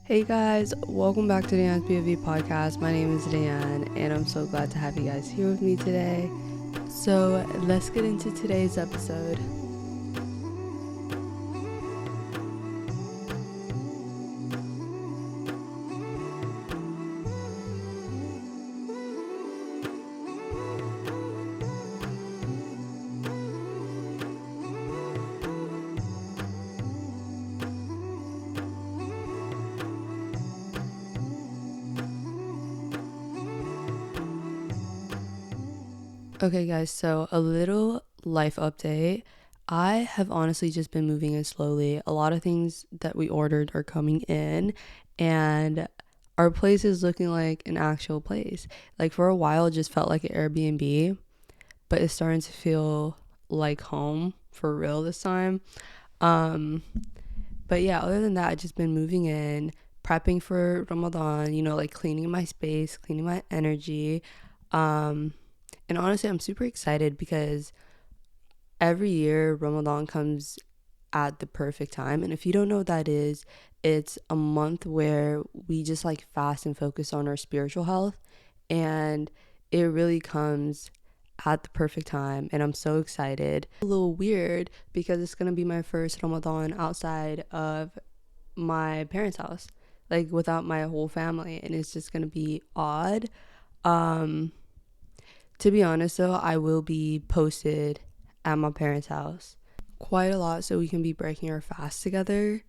Hey guys, welcome back to Diane's POV podcast. My name is Diane and I'm so glad to have you guys here with me today. So let's get into today's episode. Okay guys, so a little life update. I have honestly just been moving in slowly. A lot of things that we ordered are coming in and our place is looking like an actual place. Like for a while it just felt like an Airbnb, but it's starting to feel like home for real this time. But yeah, other than that, I've just been moving in, prepping for Ramadan, like cleaning my space, cleaning my energy. Um, and honestly, I'm super excited because every year Ramadan comes at the perfect time. And if you don't know what that is, it's a month where we just like fast and focus on our spiritual health. And it really comes at the perfect time. And I'm so excited. A little weird because it's going to be my first Ramadan outside of my parents' house, like without my whole family. And it's just going to be odd. Um, to be honest, though, I will be posted at my parents' house quite a lot so we can be breaking our fast together.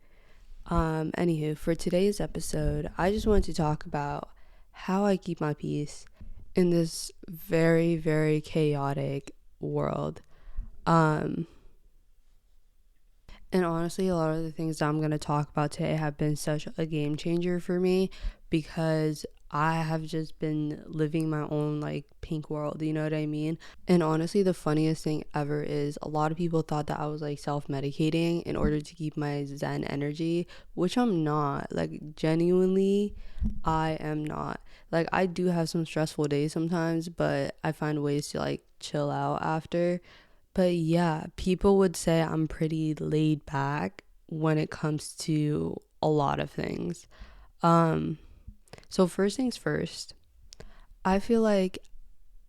Anywho, for today's episode, I just wanted to talk about how I keep my peace in this very, very chaotic world. Um, and honestly, a lot of the things that I'm going to talk about today have been such a game changer for me because I have just been living my own like pink world, you know what I mean? And honestly, the funniest thing ever is a lot of people thought that I was like self-medicating in order to keep my zen energy, which I'm not. Like genuinely, I am not. Like I do have some stressful days sometimes, but I find ways to like chill out after. But yeah, people would say I'm pretty laid back when it comes to a lot of things. Um, so first things first, I feel like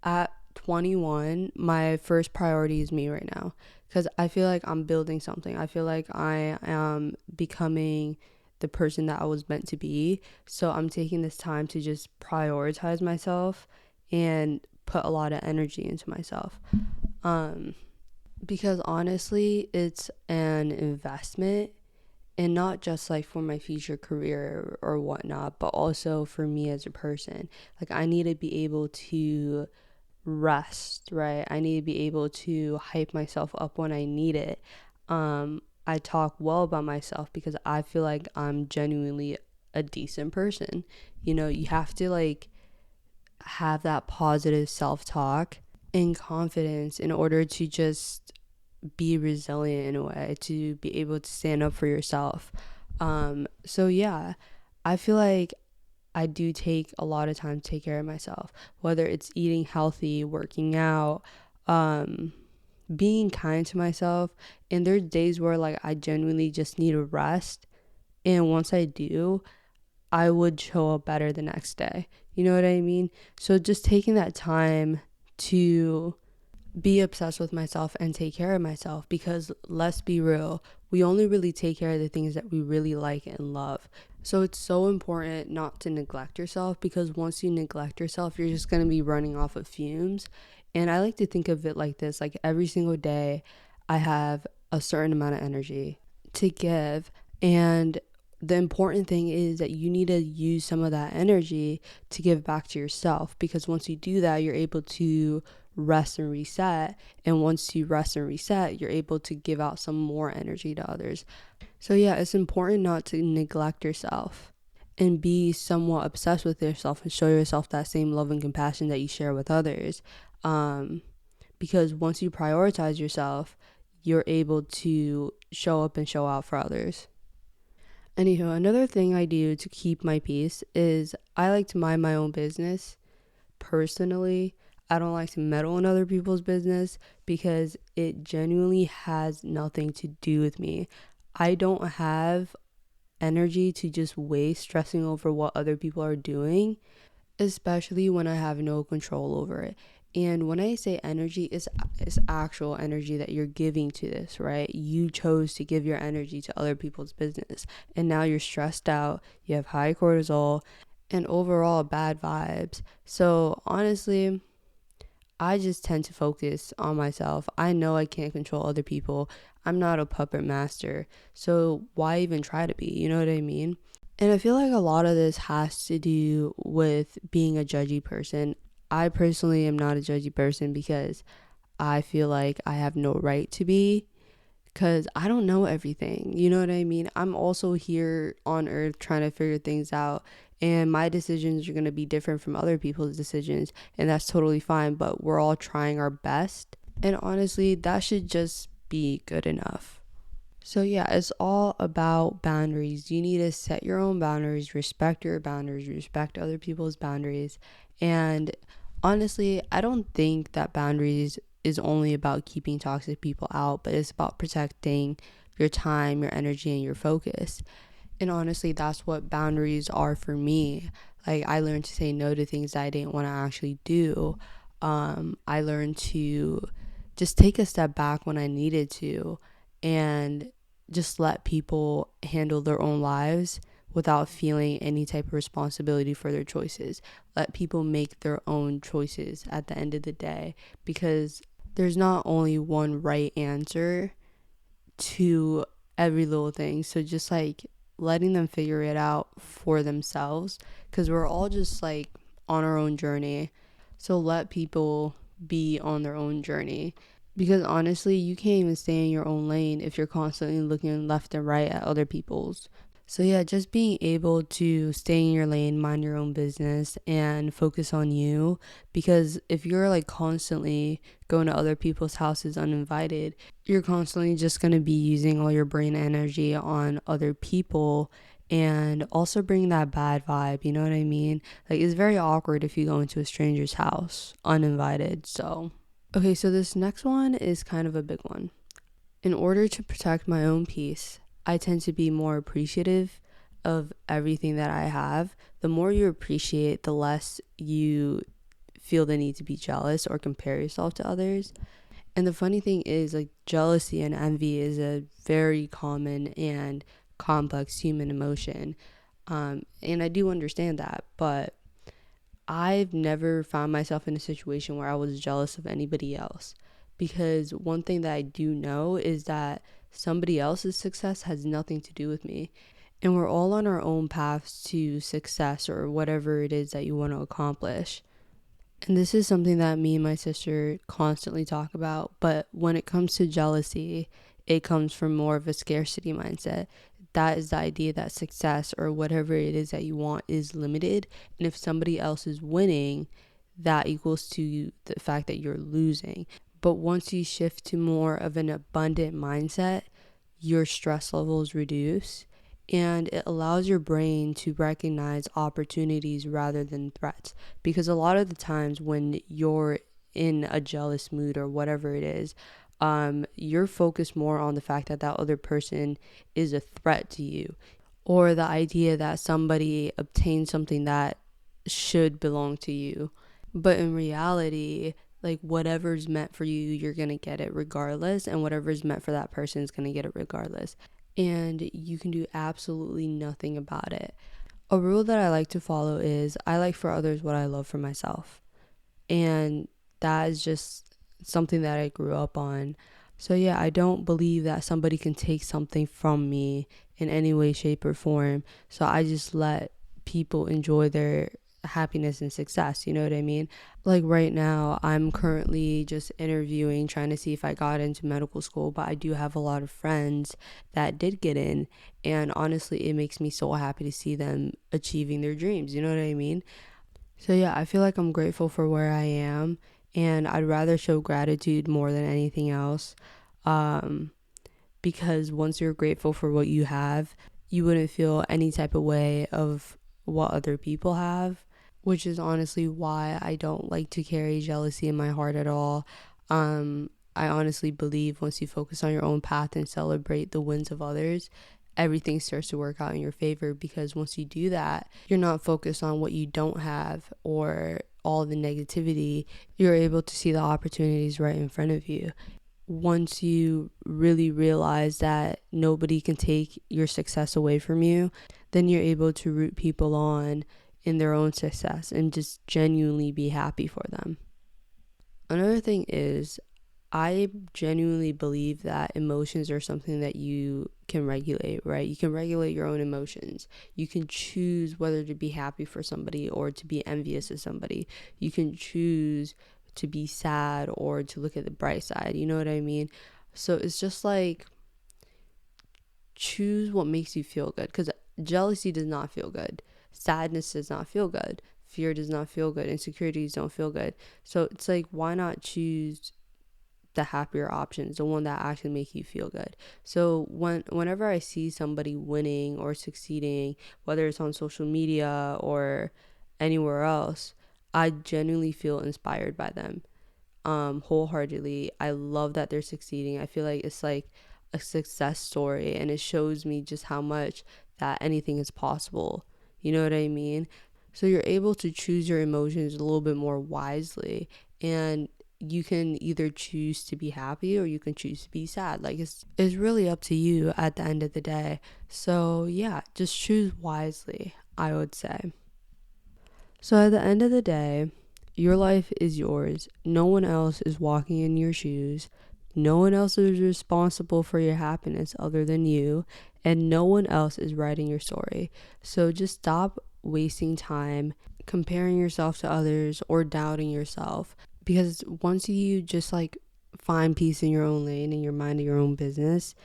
at 21, my first priority is me right now because I feel like I'm building something. I feel like I am becoming the person that I was meant to be. So I'm taking this time to just prioritize myself and put a lot of energy into myself. Um, because honestly, it's an investment and not just like for my future career or whatnot, but also for me as a person. Like, I need to be able to rest, right? I need to be able to hype myself up when I need it. I talk well about myself because I feel like I'm genuinely a decent person. You have to like have that positive self talk and confidence in order to just be resilient in a way, to be able to stand up for yourself. So yeah, I feel like I do take a lot of time to take care of myself, whether it's eating healthy, working out, um, being kind to myself. And there's days where like I genuinely just need a rest. And once I do, I would show up better the next day. You know what I mean? So just taking that time to be obsessed with myself and take care of myself, because let's be real, we only really take care of the things that we really like and love. So it's so important not to neglect yourself, because once you neglect yourself, you're just going to be running off of fumes. And I like to think of it like this, like every single day I have a certain amount of energy to give, and the important thing is that you need to use some of that energy to give back to yourself, because once you do that, you're able to rest and reset. And once you rest and reset, you're able to give out some more energy to others. So yeah, it's important not to neglect yourself and be somewhat obsessed with yourself and show yourself that same love and compassion that you share with others. um, because once you prioritize yourself, you're able to show up and show out for others. Anywho, another thing I do to keep my peace is I like to mind my own business. Personally, I don't like to meddle in other people's business because it genuinely has nothing to do with me. I don't have energy to just waste stressing over what other people are doing, especially when I have no control over it. And when I say energy, it's actual energy that you're giving to this, right? You chose to give your energy to other people's business, and now you're stressed out, you have high cortisol, and overall bad vibes. So honestly, I just tend to focus on myself. I know I can't control other people. I'm not a puppet master. So why even try to be? You know what I mean? And I feel like a lot of this has to do with being a judgy person. I personally am not a judgy person because I feel like I have no right to be, because I don't know everything. You know what I mean? I'm also here on earth trying to figure things out, and my decisions are going to be different from other people's decisions, and that's totally fine, but we're all trying our best. And honestly, that should just be good enough. So, yeah, it's all about boundaries. You need to set your own boundaries, respect your boundaries, respect other people's boundaries. And honestly, I don't think that boundaries is only about keeping toxic people out, but it's about protecting your time, your energy, and your focus. And honestly, that's what boundaries are for me. Like, I learned to say no to things that I didn't want to actually do. I learned to just take a step back when I needed to, and just let people handle their own lives without feeling any type of responsibility for their choices. Let people make their own choices at the end of the day, because there's not only one right answer to every little thing. So just like letting them figure it out for themselves, because we're all just like on our own journey. So let people be on their own journey, because honestly, you can't even stay in your own lane if you're constantly looking left and right at other people's. So yeah, just being able to stay in your lane, mind your own business, and focus on you. Because if you're like constantly going to other people's houses uninvited, you're constantly just going to be using all your brain energy on other people, and also bring that bad vibe, you know what I mean? Like, it's very awkward if you go into a stranger's house uninvited. So okay, so this next one is kind of a big one. In order to protect my own peace, I tend to be more appreciative of everything that I have. The more you appreciate, the less you feel the need to be jealous or compare yourself to others. And the funny thing is, like, jealousy and envy is a very common and complex human emotion. And I do understand that, but I've never found myself in a situation where I was jealous of anybody else, because one thing that I do know is that somebody else's success has nothing to do with me. And we're all on our own paths to success, or whatever it is that you want to accomplish. And this is something that me and my sister constantly talk about. But when it comes to jealousy, it comes from more of a scarcity mindset. That is the idea that success, or whatever it is that you want, is limited. And if somebody else is winning, that equals to the fact that you're losing. But once you shift to more of an abundant mindset, your stress levels reduce, and it allows your brain to recognize opportunities rather than threats. Because a lot of the times when you're in a jealous mood or whatever it is, you're focused more on the fact that that other person is a threat to you, or the idea that somebody obtained something that should belong to you. But in reality, like, whatever's meant for you, you're gonna get it regardless, and whatever's meant for that person is gonna get it regardless. And you can do absolutely nothing about it. A rule that I like to follow is I like for others what I love for myself. And that is just something that I grew up on. So yeah, I don't believe that somebody can take something from me in any way, shape, or form. So I just let people enjoy their happiness and success, you know what I mean? Like, right now, I'm currently just interviewing, trying to see if I got into medical school, but I do have a lot of friends that did get in, and honestly, it makes me so happy to see them achieving their dreams, you know what I mean? So yeah, I feel like I'm grateful for where I am, and I'd rather show gratitude more than anything else. Um, because once you're grateful for what you have, you wouldn't feel any type of way of what other people have, which is honestly why I don't like to carry jealousy in my heart at all. I honestly believe once you focus on your own path and celebrate the wins of others, everything starts to work out in your favor, because once you do that, you're not focused on what you don't have or all the negativity. You're able to see the opportunities right in front of you. Once you really realize that nobody can take your success away from you, then you're able to root people on in their own success and just genuinely be happy for them. Another thing is, I genuinely believe that emotions are something that you can regulate, right? You can regulate your own emotions. You can choose whether to be happy for somebody or to be envious of somebody. You can choose to be sad or to look at the bright side. You know what I mean? So it's just like, choose what makes you feel good, because jealousy does not feel good. Sadness does not feel good. Fear does not feel good. Insecurities don't feel good. So it's like, why not choose the happier options, the one that actually make you feel good? So whenever I see somebody winning or succeeding, whether it's on social media or anywhere else, I genuinely feel inspired by them, wholeheartedly. I love that they're succeeding. I feel like it's like a success story, and it shows me just how much that anything is possible. You know what I mean? So you're able to choose your emotions a little bit more wisely, and you can either choose to be happy or you can choose to be sad. Like, it's really up to you at the end of the day. So yeah, just choose wisely, I would say. So at the end of the day, your life is yours. No one else is walking in your shoes. No one else is responsible for your happiness other than you, and no one else is writing your story. So just stop wasting time comparing yourself to others or doubting yourself, because once you just like find peace in your own lane and your mind in your own business,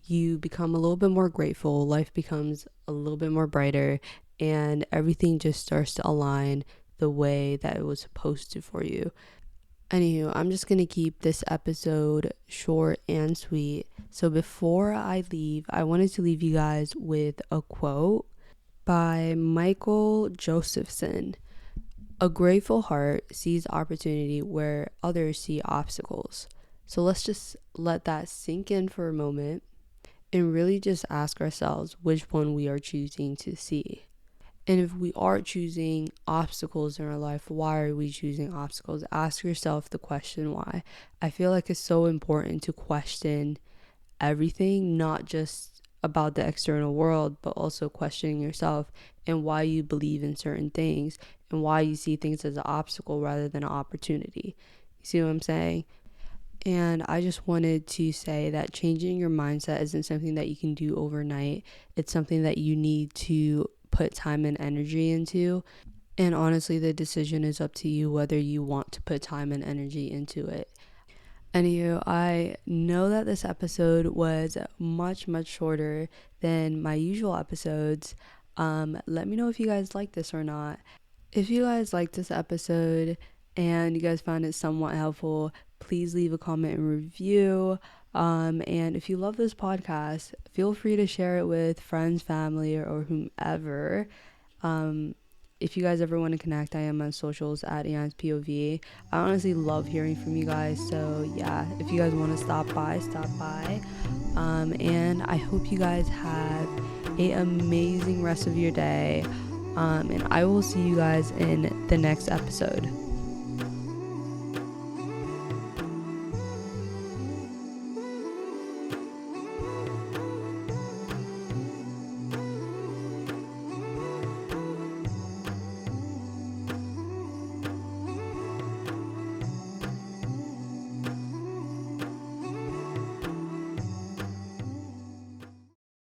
you become a little bit more grateful. Life becomes a little bit more brighter, and everything just starts to align the way that it was supposed to for you. Anywho, I'm just going to keep this episode short and sweet. So before I leave, I wanted to leave you guys with a quote by Michael Josephson. A grateful heart sees opportunity where others see obstacles. So let's just let that sink in for a moment and really just ask ourselves which one we are choosing to see. And if we are choosing obstacles in our life, why are we choosing obstacles? Ask yourself the question why. I feel like it's so important to question everything, not just about the external world, but also questioning yourself and why you believe in certain things and why you see things as an obstacle rather than an opportunity. You see what I'm saying? And I just wanted to say that changing your mindset isn't something that you can do overnight. It's something that you need to put time and energy into. And honestly, the decision is up to you whether you want to put time and energy into it. Anywho, I know that this episode was much, much shorter than my usual episodes. Let me know if you guys like this or not. If you guys like this episode and you guys found it somewhat helpful, please leave a comment and review. And if you love this podcast, feel free to share it with friends, family, or whomever. If you guys ever want to connect, I am on socials at Ian's POV. I honestly love hearing from you guys. So yeah, if you guys want to stop by, stop by. And I hope you guys have an amazing rest of your day. And I will see you guys in the next episode.